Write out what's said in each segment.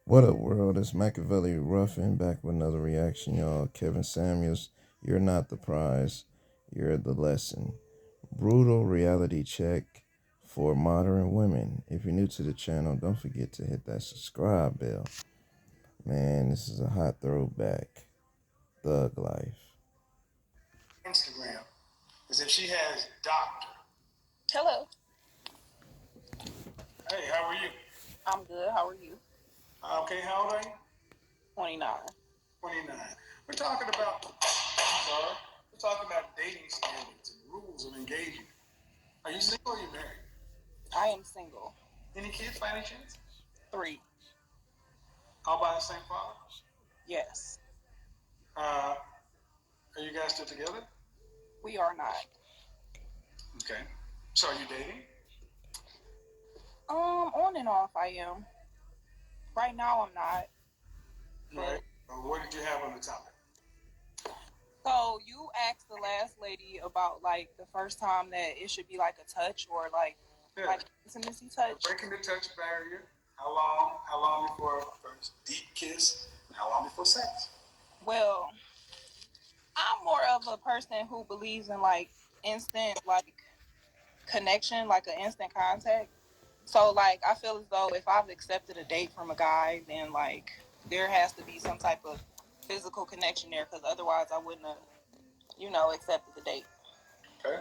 What up, world? It's Machiavelli Ruffin back with another reaction, y'all. Kevin Samuels, you're not the prize, you're the lesson. Brutal reality check for modern women. If you're new to the channel, don't forget to hit that subscribe bell. Man, this is a hot throwback. Thug life. Instagram is if she has doctor. Hello. Hey, how are you? I'm good. How are you? Okay, how old are you? 29. 29. We're talking about, I'm sorry, we're talking about dating standards and rules of engagement. Are you single or are you married? I am single. Any kids by any chance? 3. All by the same father? Yes. Uh, are you guys still together? We are not. Okay. So are you dating? On and off I am. Right now I'm not. Right. What did you have on the topic? So you asked the last lady about like the first time that it should be like a touch or like intimacy touch. Breaking the touch barrier. How long? How long before first deep kiss? How long before sex? Well, I'm more of a person who believes in like instant like connection, like an instant contact. So like I feel as though if I've accepted a date from a guy, then like there has to be some type of physical connection there, because otherwise I wouldn't have, accepted the date. Okay.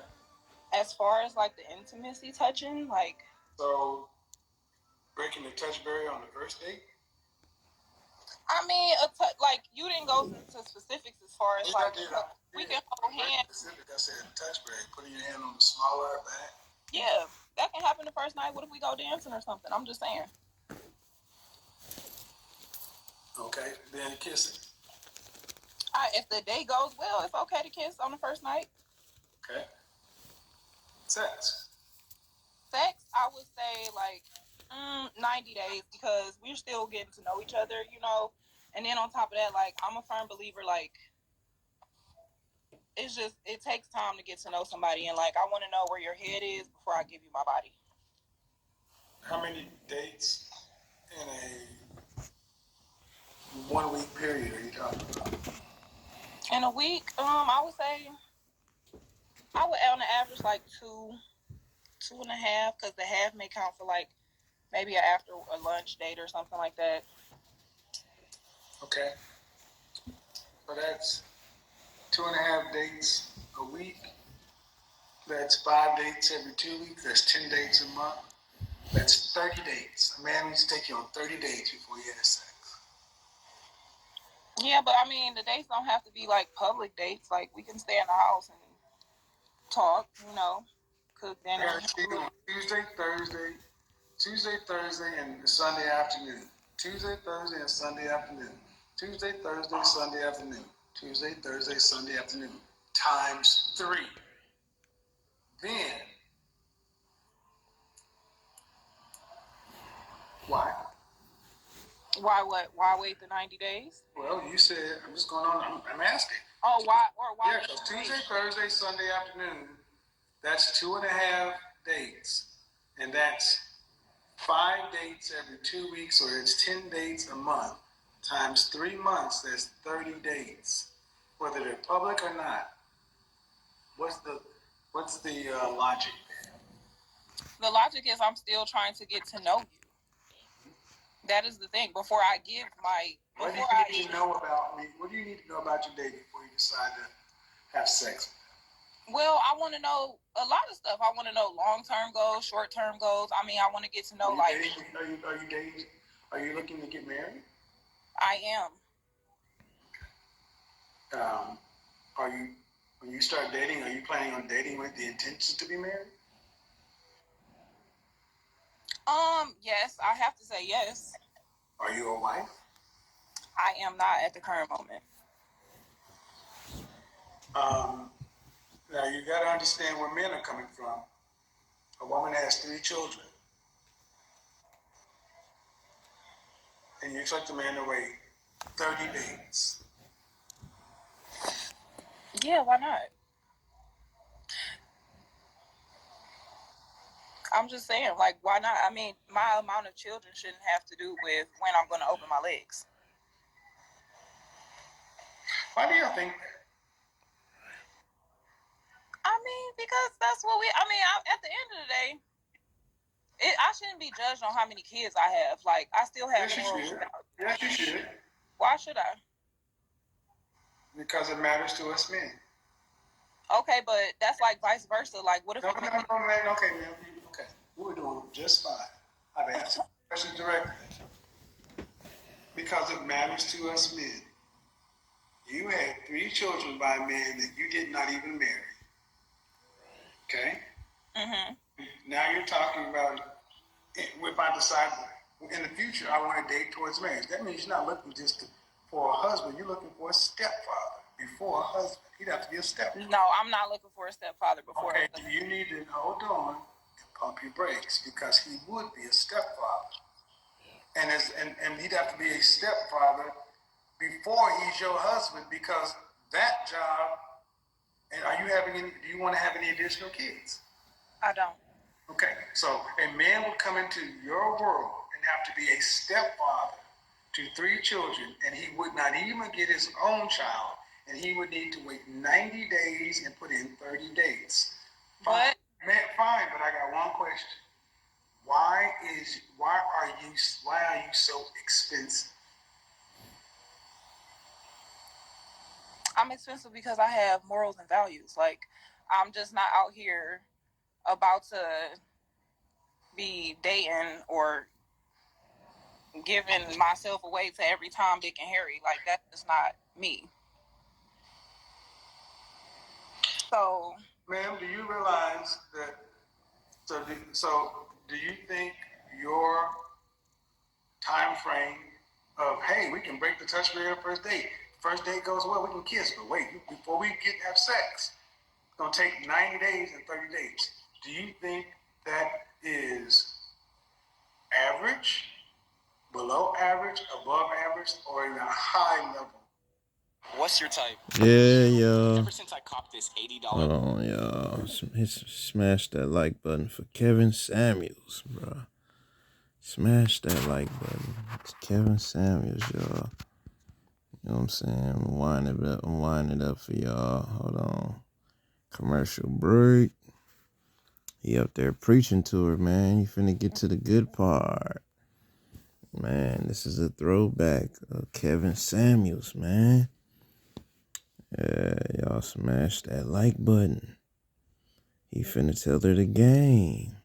As far as like the intimacy touching, like So breaking the touch barrier on the first date? I mean, like you didn't go into specifics as far as Yes, like I did. we can hold hands. Specific. I said touch barrier. Putting your hand on the smaller back. Yeah, that can happen the first night. What if we go dancing or something? I'm just saying. Okay. Then kissing. If the date goes well, it's okay to kiss on the first night. Okay. Sex. Sex, I would say like 90 days, because we're still getting to know each other. And then on top of that, like I'm a firm believer, like it takes time to get to know somebody, and like I want to know where your head is before I give you my body. How many dates in a 1 week period are you talking about? In a week, I would say I would on the average like two and a half, because the half may count for like maybe after a lunch date or something like that. Okay. So that's 2.5 dates a week. That's 5 dates every 2 weeks. That's 10 dates a month. That's 30 dates. A man needs to take you on 30 dates before he has sex. Yeah, but I mean the dates don't have to be like public dates. Like we can stay in the house and talk, cook dinner. On Tuesday, Thursday, and Sunday afternoon. Tuesday, Thursday, and Sunday afternoon. Tuesday, Thursday, Sunday afternoon. Tuesday, Thursday, Sunday afternoon. Times 3. Then, why? Why what? Why wait the 90 days? Well, you said, I'm just going on, I'm asking. Oh, why? Yeah, because Tuesday, Thursday, Sunday afternoon, that's 2.5 dates. And that's 5 dates every 2 weeks, or it's 10 dates a month. Times 3 months, that's 30 dates. Whether they're public or not. What's the logic there? The logic is I'm still trying to get to know you. That is the thing. Before I give my. What do you need to know about me? What do you need to know about your date before you decide to have sex? Well, I want to know a lot of stuff. I want to know long-term goals, short-term goals. I mean, I want to get to know Are you dating? Are you looking to get married? I am. Are you when you start dating? Are you planning on dating with the intention to be married? Yes, I have to say yes. Are you a wife? I am not at the current moment. Now you got to understand where men are coming from. A woman has 3 children, and you expect a man to wait 30 days. Yeah, why not? I'm just saying, like, why not? I mean, my amount of children shouldn't have to do with when I'm going to open my legs. Why do you think that? I mean, because that's what at the end of the day, I shouldn't be judged on how many kids I have. Like, I still have Yes, you morals. should. Yes, you should. Why should I? Because it matters to us men. Okay, but that's like vice versa. Like, what if? No, man. Okay, man. Okay, we're doing just fine. I've answered the question directly. Because it matters to us men. You had 3 children by a man that you did not even marry. Okay? Mm-hmm. Now you're talking about if I decide in the future I want to date towards marriage. That means you're not looking just for a husband. You're looking for a stepfather before a husband. He'd have to be a stepfather. No, I'm not looking for a stepfather before. Okay, you need to hold on and pump your brakes because he would be a stepfather. And he'd have to be a stepfather before he's your husband because that job. And are you having any? Do you want to have any additional kids? I don't. Okay, so a man will come into your world and have to be a stepfather to 3 children, and he would not even get his own child, and he would need to wait 90 days and put in 30 days. But Fine, but I got one question. Why are you so expensive? I'm expensive because I have morals and values. Like, I'm just not out here about to be dating or giving myself away to every Tom, Dick, and Harry. Like, that's just not me. So, ma'am, do you realize that? Do you think your time frame of hey, we can break the touch barrier first date? First date goes well, we can kiss, but wait, before we have sex, it's gonna take 90 days and 30 days. Do you think that is average, below average, above average, or in a high level? What's your type? Yeah, yo. Ever since I copped this $80. Hold on, y'all. Smash that like button for Kevin Samules, bro. Smash that like button. It's Kevin Samuels, y'all. You know what I'm saying? I'm winding it up for y'all. Hold on. Commercial break. He up there preaching to her, man. You finna get to the good part. Man, this is a throwback of Kevin Samuels, man. Yeah, y'all smash that like button. He finna tell her the game.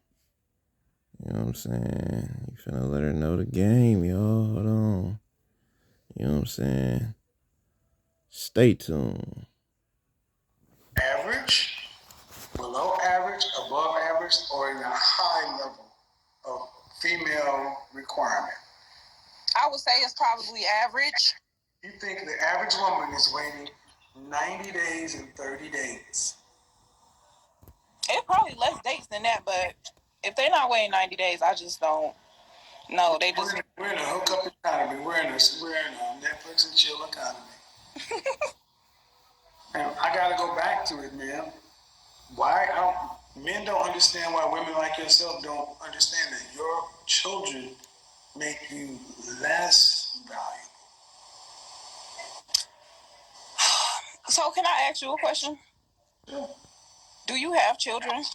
You know what I'm saying? He finna let her know the game, y'all. Hold on. You know what I'm saying? Stay tuned. Average, below average, above average, or in a high level of female requirement? I would say it's probably average. You think the average woman is waiting 90 days and 30 days? It's probably less dates than that, but if they're not waiting 90 days, I just don't know. We're in a hookup economy. We're in a Netflix and chill economy. And I gotta go back to it, man. Men don't understand why women like yourself don't understand that your children make you less valuable. So, can I ask you a question? Yeah. Do you have children?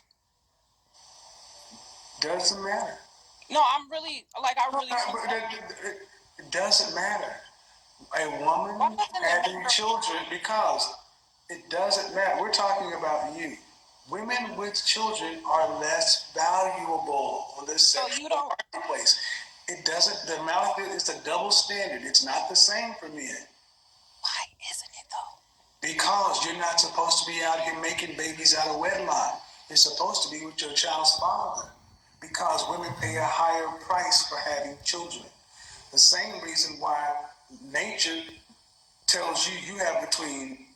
Doesn't matter. No, I'm really It doesn't matter. A woman having children because it doesn't matter. We're talking about you. Women with children are less valuable on this sexual marketplace. It doesn't. The amount of it's a double standard. It's not the same for men. Why isn't it though? Because you're not supposed to be out here making babies out of wedlock. You're supposed to be with your child's father. Because women pay a higher price for having children. The same reason why nature tells you you have between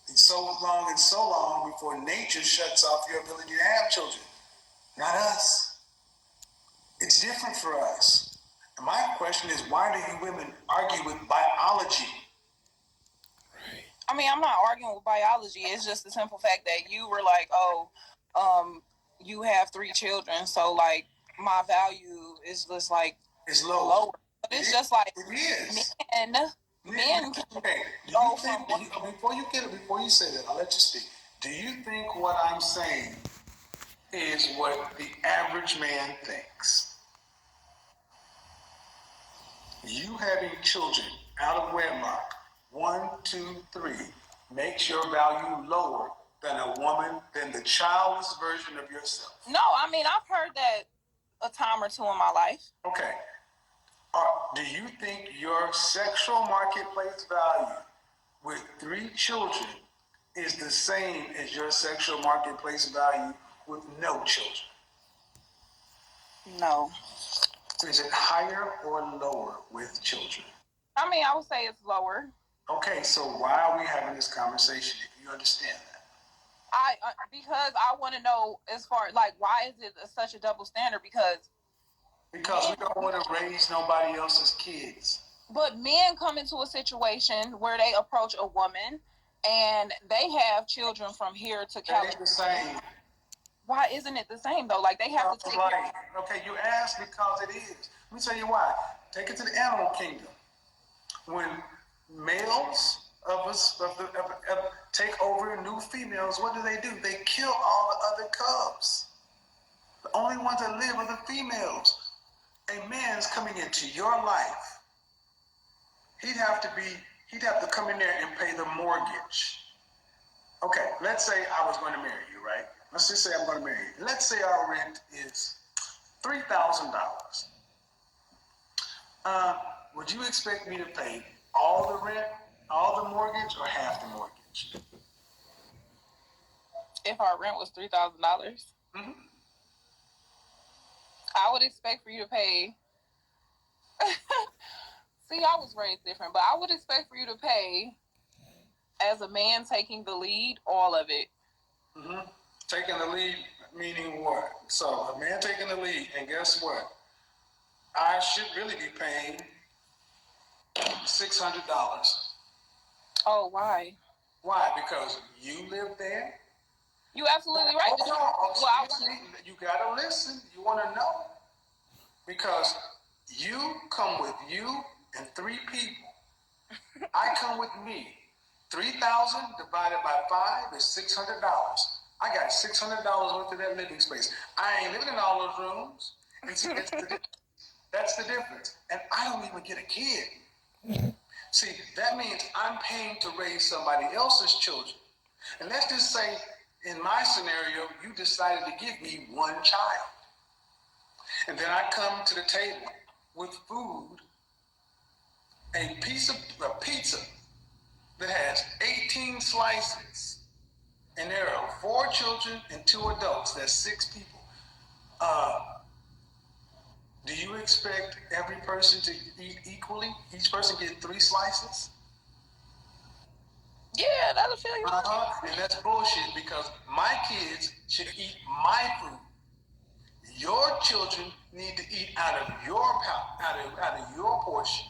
so long and so long before nature shuts off your ability to have children. Not us. It's different for us. And my question is, why do you women argue with biology? I mean, I'm not arguing with biology. It's just the simple fact that you were like, oh, you have 3 children, so like my value is just like It's lower. low. But it's just like It is. men can Okay. go from Before you say that, I'll let you speak. Do you think what I'm saying is what the average man thinks? You having children out of wedlock, 1, 2, 3, makes your value lower than a woman, than the childless version of yourself. No, I mean I've heard that a time or two in my life. Okay. Do you think your sexual marketplace value with 3 children is the same as your sexual marketplace value with no children? No. Is it higher or lower with children? I mean, I would say it's lower. Okay, so why are we having this conversation if you understand that? Because I want to know as far like why is it such a double standard? Because we don't want to raise nobody else's kids. But men come into a situation where they approach a woman and they have children from here to California. The same. Why isn't it the same though? Like they have to take right. Okay, you asked because it is. Let me tell you why. Take it to the animal kingdom. When males take over new females, what do? They kill all the other cubs. The only ones that live are the females. A man's coming into your life. He'd have to come in there and pay the mortgage. Okay, let's say I was going to marry you, right? Let's just say I'm going to marry you. Let's say our rent is $3,000. Would you expect me to pay all the rent, all the mortgage, or half the mortgage? If our rent was $3,000, I would expect for you to pay. See, I was raised different, but I would expect for you to pay, as a man taking the lead, all of it. Taking the lead meaning what? So a man taking the lead, and guess what? I should really be paying $600. Oh, why? Why? Because you live there. You absolutely right. You gotta listen. You want to know because you come with you and 3 people. I come with me. 3,000 divided by 5 is $600. I got $600 worth of that living space. I ain't living in all those rooms. And see, that's the difference. And I don't even get a kid. See, that means I'm paying to raise somebody else's children. And let's just say, in my scenario, you decided to give me 1 child. And then I come to the table with food, a pizza that has 18 slices. And there are 4 children and 2 adults. That's 6 people. Do you expect every person to eat equally? Each person get 3 slices? Yeah, that'll feel you. And that's bullshit because my kids should eat my food. Your children need to eat out of your out of your portion.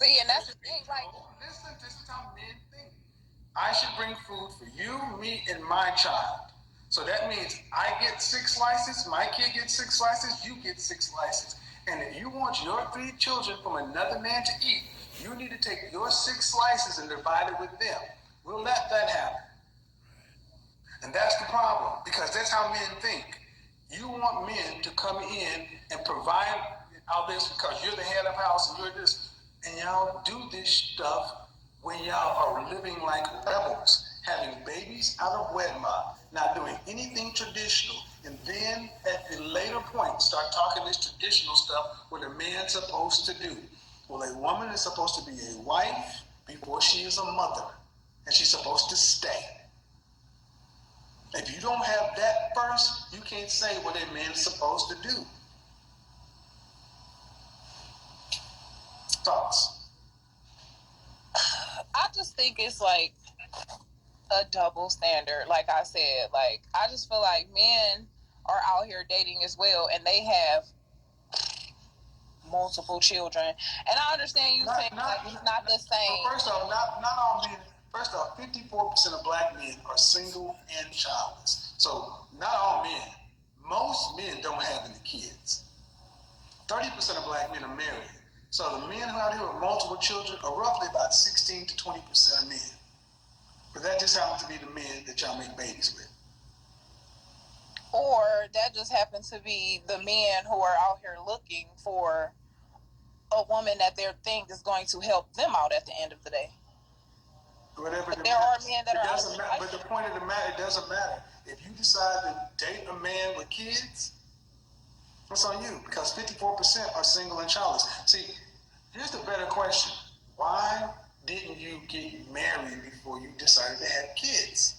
See, and that's the thing. Like, listen, this is how men think. I should bring food for you, me, and my child. So that means I get 6 slices, my kid gets 6 slices, you get 6 slices. And if you want your 3 children from another man to eat, you need to take your 6 slices and divide it with them. We'll let that happen. And that's the problem, because that's how men think. You want men to come in and provide all this because you're the head of house and you're this. And y'all do this stuff when y'all are living like rebels, having babies out of wedlock, not doing anything traditional. And then at the later point, start talking this traditional stuff what a man's supposed to do. Well, a woman is supposed to be a wife before she is a mother. And she's supposed to stay. If you don't have that first, you can't say what a man's supposed to do. Thoughts? I just think it's like a double standard. Like I said, like I just feel like men are out here dating as well, and they have multiple children. And I understand you saying like it's not the same. Well, first off, not all men. First off, 54% of black men are single and childless. So not all men. most men don't have any kids. 30% of black men are married. So the men who are out here with multiple children are roughly about 16 to 20% of men. But that just happens to be the men that y'all make babies with. Or that just happens to be the men who are out here looking for a woman that they think is going to help them out at the end of the day. Whatever but there are men that it are doesn't matter. But the point of the matter, it doesn't matter. If you decide to date a man with kids, that's on you, because 54% are single and childless. See, here's the better question. Why didn't you get married before you decided to have kids?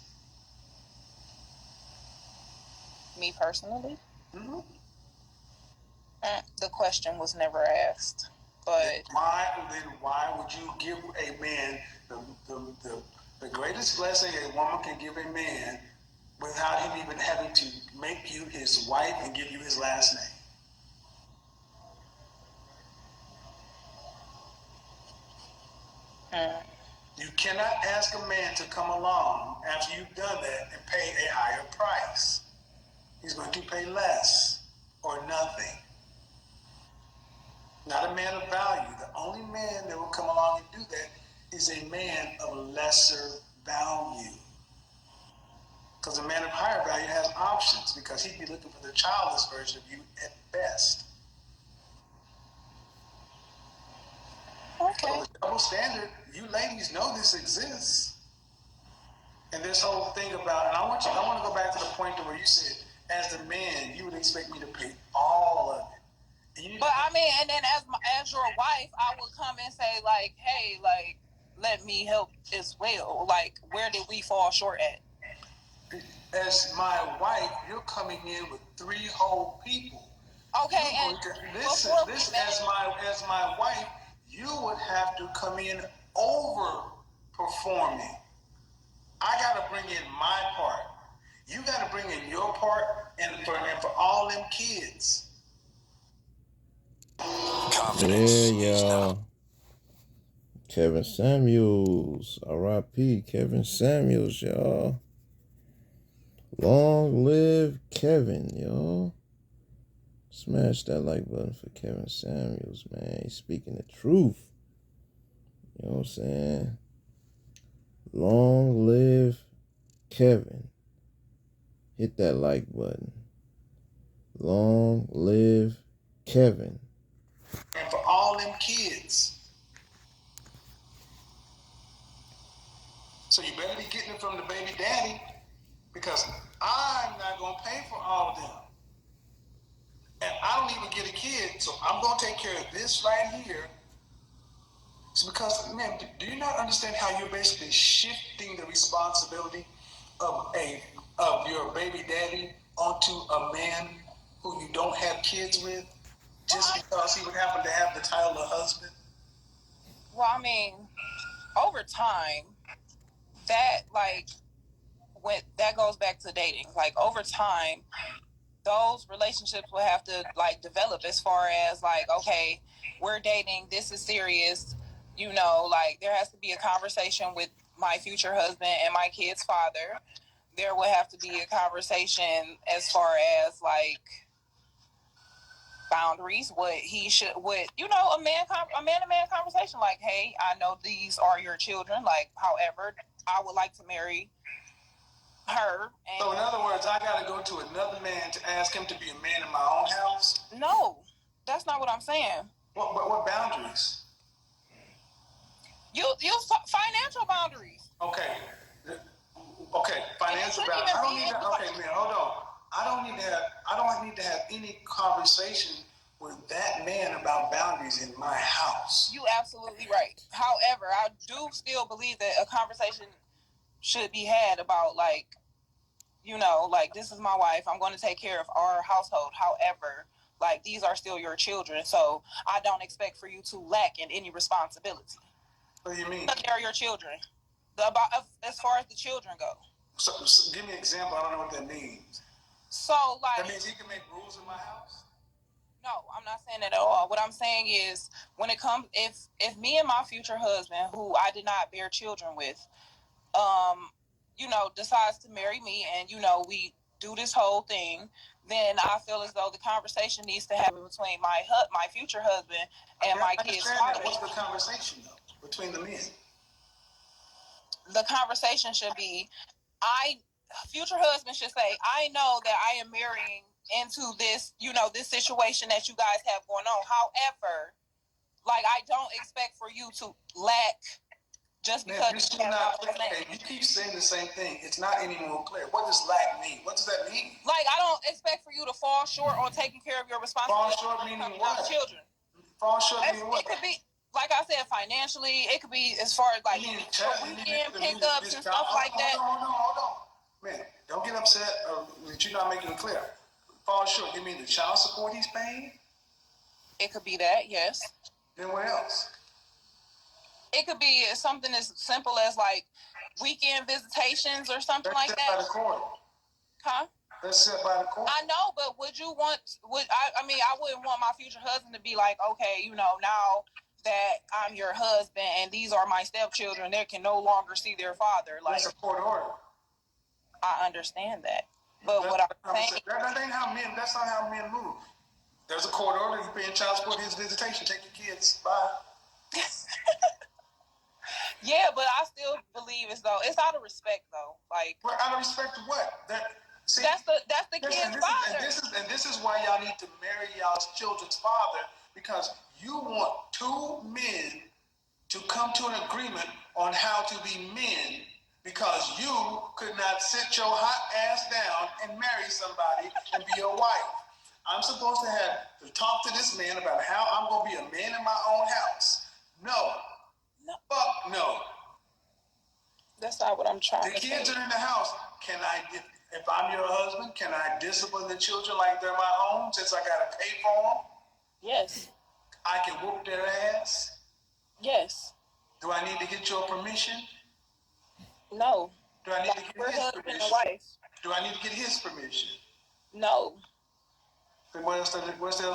Me personally? Mm-hmm. The question was never asked. But then why would you give a man the greatest blessing a woman can give a man without him even having to make you his wife and give you his last name? You cannot ask a man to come along after you've done that and pay a higher price. He's going to pay less or nothing. Not a man of value. The only man that will come along and do that is a man of lesser value. Because a man of higher value has options, because he'd be looking for the childless version of you at best. Okay. So the double standard, you ladies know this exists. And this whole thing about, and I want to go back to the point to where you said, as the man, you would expect me to pay all of it. But I mean, and then as your wife, I would come and say like, hey, like, let me help as well. Like, where did we fall short at? As my wife, you're coming in with 3 whole people. Okay, and listen, as my wife, you would have to come in overperforming. I gotta bring in my part. You gotta bring in your part, and for all them kids. Yeah, y'all. Kevin Samuels, R.I.P. Kevin Samuels, y'all. Long live Kevin, y'all. Smash that like button for Kevin Samuels, man. He's speaking the truth. You know what I'm saying? Long live Kevin. Hit that like button. Long live Kevin. And for all them kids. So you better be getting it from the baby daddy, because I'm not going to pay for all of them. And I don't even get a kid, so I'm going to take care of this right here. It's because, man, do you not understand how you're basically shifting the responsibility of your baby daddy onto a man who you don't have kids with, just because he would happen to have the title of husband? Well, I mean, over time, that that goes back to dating. Like, over time, those relationships will have to like develop, as far as like, okay, we're dating, this is serious, like there has to be a conversation with my future husband and my kid's father. There will have to be a conversation as far as like boundaries, what he should, a man conversation, like, hey, I know these are your children, like, however, I would like to marry her. So in other words, I got to go to another man to ask him to be a man in my own house? No, that's not what I'm saying. What boundaries? You financial boundaries. Okay, financial boundaries. I don't need to. Okay, man, hold on. I don't need to have any conversation with that man about boundaries in my house. You absolutely right. However, I do still believe that a conversation should be had about like, like, this is my wife. I'm going to take care of our household. However, like, these are still your children, so I don't expect for you to lack in any responsibility. What do you mean? But they're your children. As far as the children go. So give me an example. I don't know what that means. So, like, that means he can make rules in my house? No, I'm not saying that at all. What I'm saying is, when it comes, if me and my future husband, who I did not bear children with, decides to marry me, and we do this whole thing, then I feel as though the conversation needs to happen between my future husband and my kids' father. What's the conversation though between the men? The conversation should be, future husband should say, I know that I am marrying into this, this situation that you guys have going on. However, like, I don't expect for you to lack just because you keep saying the same thing. It's not any more clear. What does lack mean? What does that mean? Like, I don't expect for you to fall short on taking care of your responsibilities. Fall short meaning what? Children. Fall short meaning what? It could be, like I said, financially. It could be as far as like weekend pickups and stuff like that. Hold on. Man, don't get upset that you're not making it clear. Fall short, you mean the child support he's paying? It could be that, yes. Then what else? It could be something as simple as like weekend visitations or something like that. That's set by the court. Huh? That's set by the court. I know, but I wouldn't want my future husband to be like, okay, now that I'm your husband and these are my stepchildren, they can no longer see their father. Like, that's a court order. I understand that. But what I'm saying, that's not how men move. There's a court order, you're paying child support, his visitation, take your kids, bye. Yeah, but I still believe as though it's out of respect, though. Like, well, out of respect to what? That's the kid's father. And this is why y'all need to marry y'all's children's father, because you want two men to come to an agreement on how to be men, because you could not sit your hot ass down and marry somebody and be a wife. I'm supposed to have to talk to this man about how I'm going to be a man in my own house. No. Fuck no. That's not what I'm trying to say. The kids are in the house. If I'm your husband, can I discipline the children like they're my own since I got to pay for them? Yes. I can whoop their ass? Yes. Do I need to get your permission? No. Do I need to get his permission? Wife. Do I need to get his permission? No. Then what else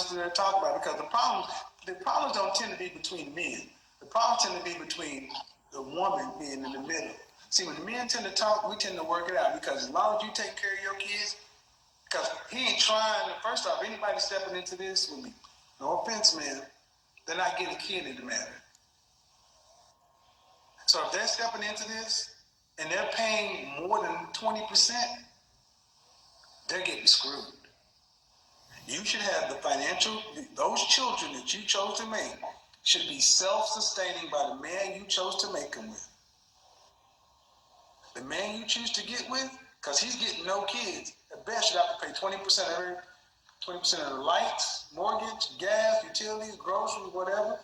do they talk about? Because the problems don't tend to be between men. The problems tend to be between the woman being in the middle. See, when men tend to talk, we tend to work it out, because as long as you take care of your kids, because he ain't trying. First off, anybody stepping into this with me, no offense, man, they're not getting a kid in the matter. So if they're stepping into this and they're paying more than 20%, they're getting screwed. You should have those children that you chose to make should be self-sustaining by the man you chose to make them with. The man you choose to get with, because he's getting no kids, at best you have to pay 20% of the lights, mortgage, gas, utilities, groceries, whatever,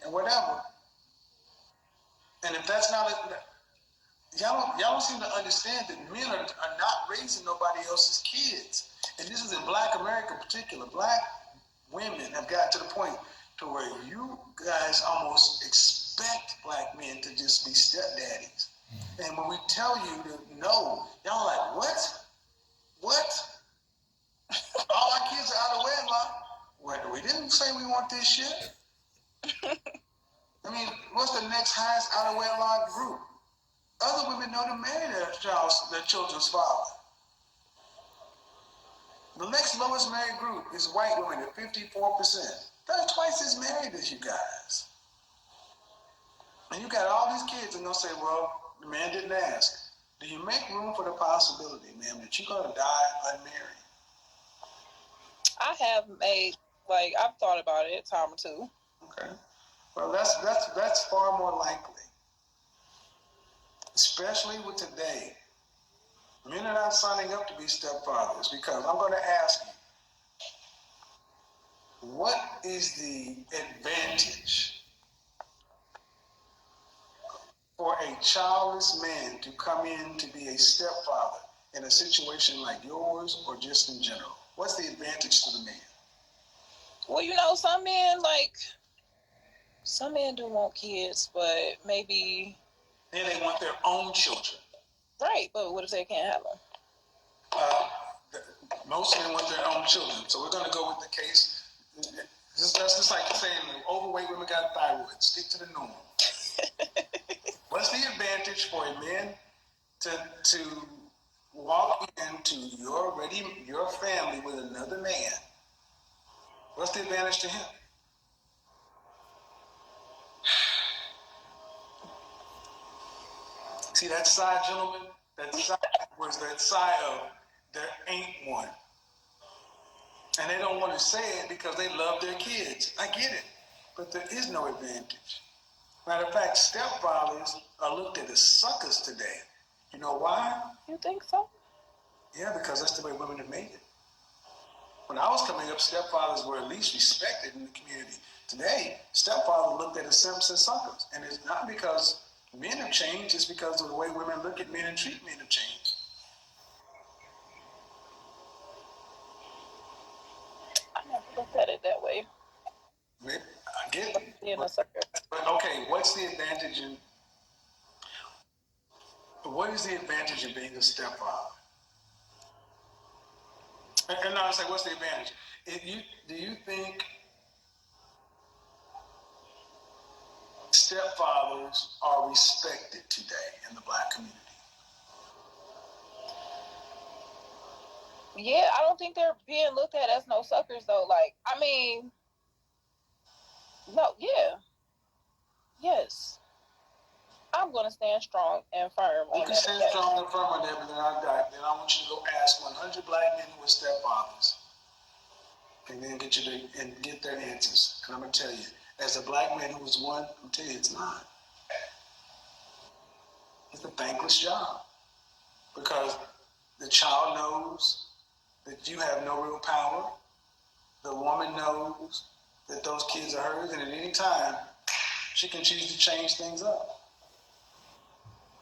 and whatever. And if that's not y'all don't seem to understand that men are not raising nobody else's kids. And this is in Black America in particular. Black women have got to the point to where you guys almost expect black men to just be stepdaddies. And when we tell you to no, y'all like, what? What? All our kids are out of wedlock. Well, we didn't say we want this shit. I mean, what's the next highest out of wedlock group? Other women know to marry their children's father. The next lowest married group is white women at 54%. They're twice as married as you guys. And you got all these kids and they'll say, well, the man didn't ask. Do you make room for the possibility, ma'am, that you're going to die unmarried? I have I've thought about it a time or two. Okay. Well, that's far more likely. Especially with today. Men are not signing up to be stepfathers, because I'm going to ask you, what is the advantage for a childless man to come in to be a stepfather in a situation like yours or just in general? What's the advantage to the man? Well, some men do want kids, but maybe then they want their own children. Right, but what if they can't have them? Most men want their own children. So we're going to go with the case. That's just like saying overweight women got thyroid. Stick to the norm. What's the advantage for a man to walk into your family with another man, what's the advantage to him? See that side, gentlemen? That side was that side of there ain't one. And they don't want to say it because they love their kids. I get it. But there is no advantage. Matter of fact, stepfathers are looked at as suckers today. You know why? You think so? Yeah, because that's the way women have made it. When I was coming up, stepfathers were at least respected in the community. Today, stepfathers looked at as simps and suckers. And it's not because men have changed, it's because of the way women look at men and treat men have changed. I never looked at it that way. I get it. Being a sucker. But okay, what's the advantage in what is the advantage in being a stepfather? And I was like, what's the advantage? Do you think stepfathers are respected today in the black community? Yeah, I don't think they're being looked at as no suckers though. Like, I mean, no, yeah, yes. I'm gonna stand strong and firm You on can that. stand strong and firm on that, but then I want you to go ask 100 black men who are stepfathers, and then get their answers. And I'm gonna tell you, as a black man who was one, I'm telling you, it's not. It's a thankless job because the child knows that you have no real power. The woman knows that those kids are hers, and at any time, she can choose to change things up.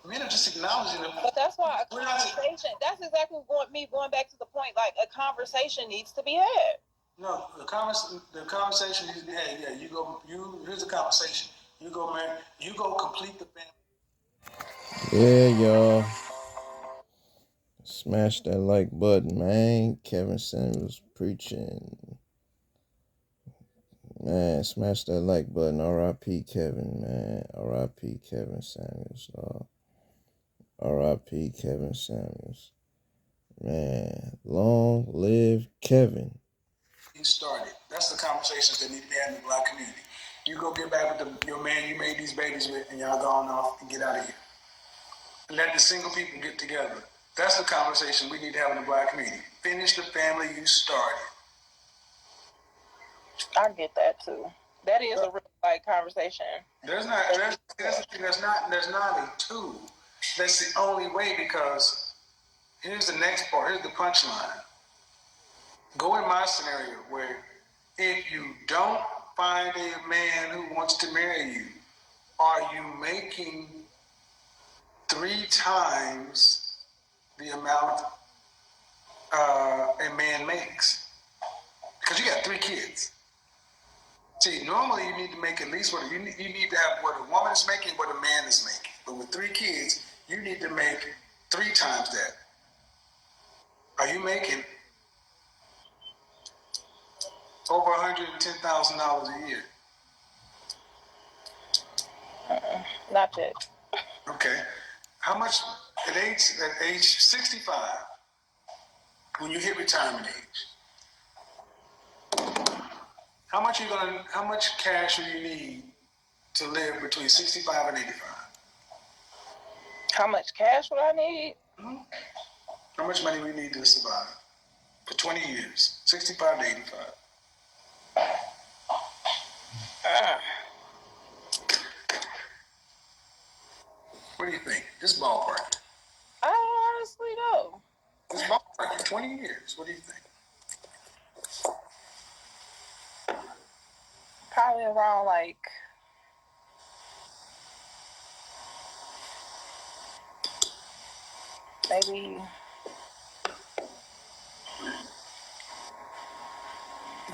Men are just acknowledging them. But that's why a We're not. conversation. That's exactly going back to the point. Like a conversation needs to be had. No, the conversation needs to be had. Yeah, here's the conversation. You go, man. You go complete the family. Yeah, y'all. Smash that like button, man. Kevin Samuels preaching. Man, smash that like button. R.I.P. Kevin, man. R.I.P. Kevin Samuels, dog. R.I.P. Kevin Samuels. Man, long live Kevin. He started. That's the conversations that need to be had in the black community. You go get back with your man you made these babies with, and y'all gone off and get out of here. Let the single people get together. That's the conversation we need to have in the black community. Finish the family you started. I get that too. That is a real like conversation. There's not a two. That's the only way because here's the next part. Here's the punchline. Go in my scenario where if you don't find a man who wants to marry you, are you making 3 times the amount a man makes? Because you got 3 kids. See, normally you need to make at least what you need to have what a woman is making, what a man is making. But with 3 kids, you need to make 3 times that. Are you making over $110,000 a year? Not yet. Okay. How much at age 65, when you hit retirement age? How much cash do you need to live between 65 and 85? How much cash would I need? Mm-hmm. How much money we need to survive for 20 years, 65 to 85? What do you think? Just ballpark. I honestly know. Just ballpark. 20 years. What do you think? Probably around like maybe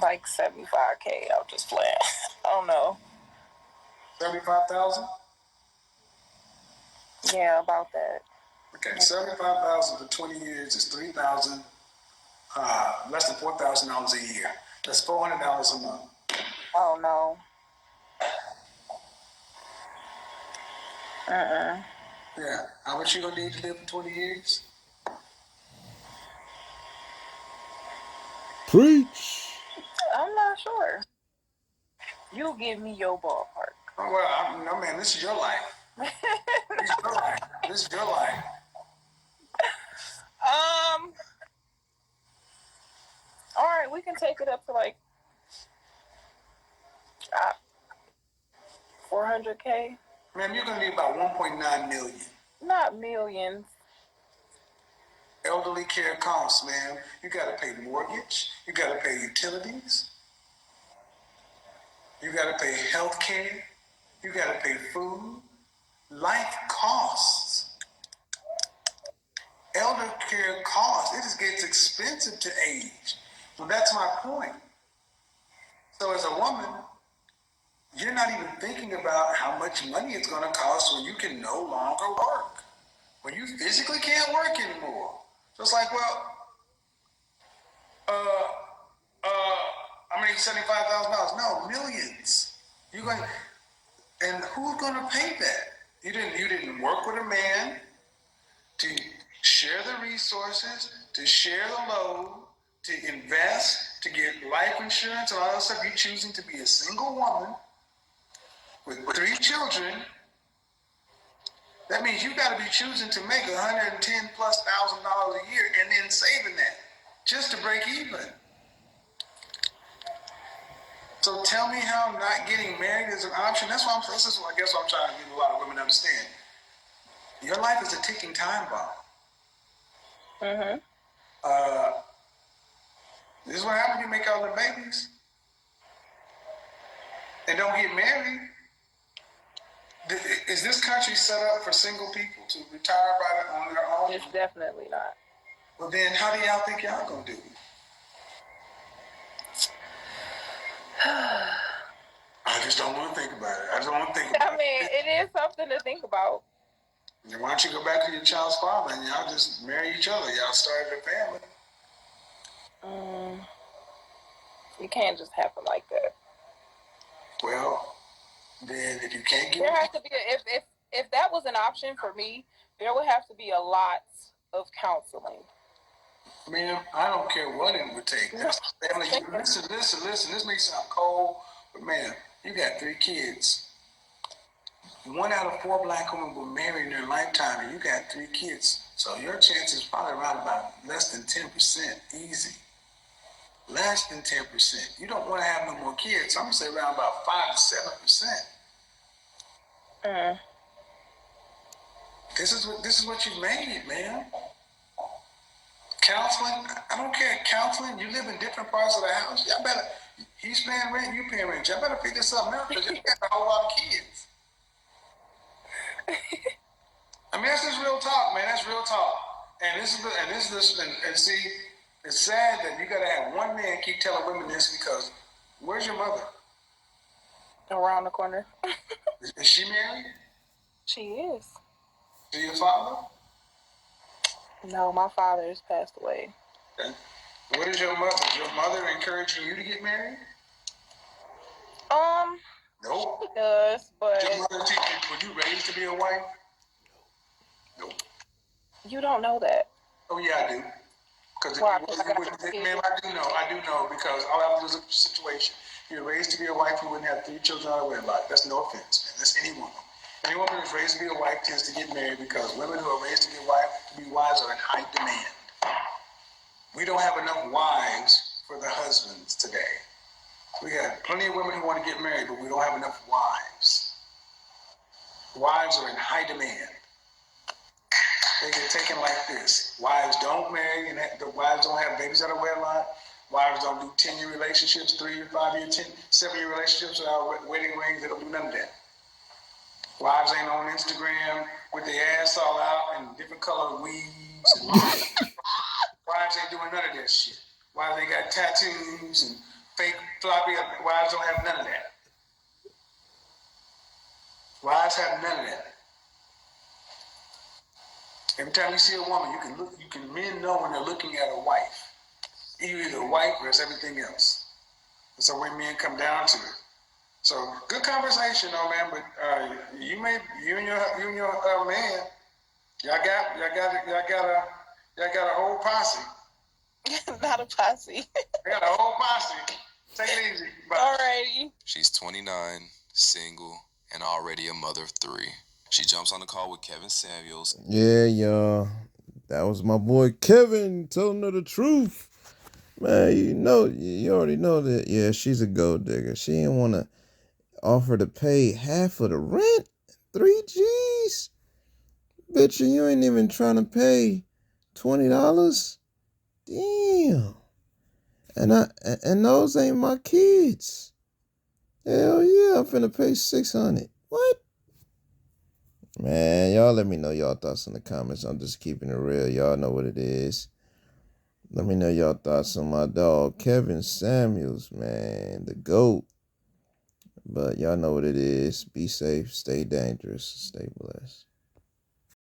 like 75K. I'm just playing. I don't know. 75,000? Yeah, about that. Okay, 75,000 for 20 years is 3,000, less than $4,000 a year. That's $400 a month. Oh no. Yeah. How much you gonna need to live for 20 years? Preach. I'm not sure. You give me your ballpark. Oh, well, no, man, this is your life. This is your life. This is your life. All right, we can take it up to like 400K. Man, you're going to need about 1.9 million. Not millions. Elderly care costs, man. You got to pay mortgage. You got to pay utilities. You got to pay health care. You got to pay food. Life costs. Elder care costs. It just gets expensive to age. So that's my point. So as a woman, you're not even thinking about how much money it's going to cost when you can no longer work. When you physically can't work anymore. So it's like, well, I mean, $75,000. No, millions. You going, and who's going to pay that? You didn't work with a man to share the resources, to share the load, to invest, to get life insurance and all that stuff. You're choosing to be a single woman with 3 children. That means you got to be choosing to make $110,000+ a year and then saving that just to break even. So tell me how not getting married is an option. That's what this is what I guess what I'm trying to get a lot of women to understand. Your life is a ticking time bomb. Mm-hmm. This is what happens when you make all the babies and don't get married. Is this country set up for single people to retire on their own? It's definitely not. Well, then how do y'all think y'all gonna do? I just don't want to think about it. I just don't want to think about it. I mean, it is something to think about. Then why don't you go back to your child's father and y'all just marry each other? Y'all started a family. You can't just happen like that. Well, then if you can't get, there has to be if that was an option for me, there would have to be a lot of counseling. Ma'am, I don't care what it would take. That's family. Listen. This may sound cold, but man, you got 3 kids. 1 out of 4 black women were married in their lifetime, and you got 3 kids. So your chance is probably around about less than 10%, easy. Less than 10%. You don't want to have no more kids. So I'm gonna say around about 5 to 7%. This is what you made, man. Counseling, I don't care. Counseling, you live in different parts of the house. Y'all better, he's paying rent, you paying rent. Y'all better figure something out because you got a whole lot of kids. I mean, that's just real talk, man. That's real talk. And see, it's sad that you gotta have one man keep telling women this because where's your mother? Around the corner. Is she married? She is. To your father? No, my father has passed away. Okay. What is your mother? Is your mother encouraging you to get married? Nope. She does, but Your mother teach you, were you raised to be a wife? Nope. You don't know that. Oh yeah, I do. Because ma'am, I do know because all I have to do is look at the situation. If you're raised to be a wife, you wouldn't have 3 children out of wedlock. That's no offense, man. That's any woman. Any woman who's raised to be a wife tends to get married because women who are raised to be wives are in high demand. We don't have enough wives for the husbands today. We got plenty of women who want to get married, but we don't have enough wives. Wives are in high demand. They get taken like this. Wives don't marry, and the wives don't have babies out of wedlock. Wives don't do 10-year relationships, 3-year, 5-year, 7-year relationships without wedding rings. They don't do none of that. Wives ain't on Instagram with their ass all out and different color weaves. Wives ain't doing none of that shit. Wives ain't got tattoos and fake floppy. Wives don't have none of that. Wives have none of that. Every time you see a woman, men know when they're looking at a wife. You're either a wife or it's everything else. That's the way men come down to it. So good conversation, though, man. But you and your man, y'all got a whole posse. Not a posse. I got a whole posse. Take it easy. Bye. Alrighty. She's 29, single, and already a mother of 3. She jumps on the call with Kevin Samules. Yeah, y'all. That was my boy Kevin telling her the truth. Man, you already know that. Yeah, she's a gold digger. She didn't want to offer to pay half of the rent. 3 G's? Bitch, you ain't even trying to pay $20? Damn. And those ain't my kids. Hell yeah, I'm finna pay $600. What? Man, y'all let me know y'all thoughts in the comments. I'm just keeping it real. Y'all know what it is. Let me know y'all thoughts on my dog, Kevin Samuels, man. The GOAT. But y'all know what it is. Be safe, stay dangerous, stay blessed.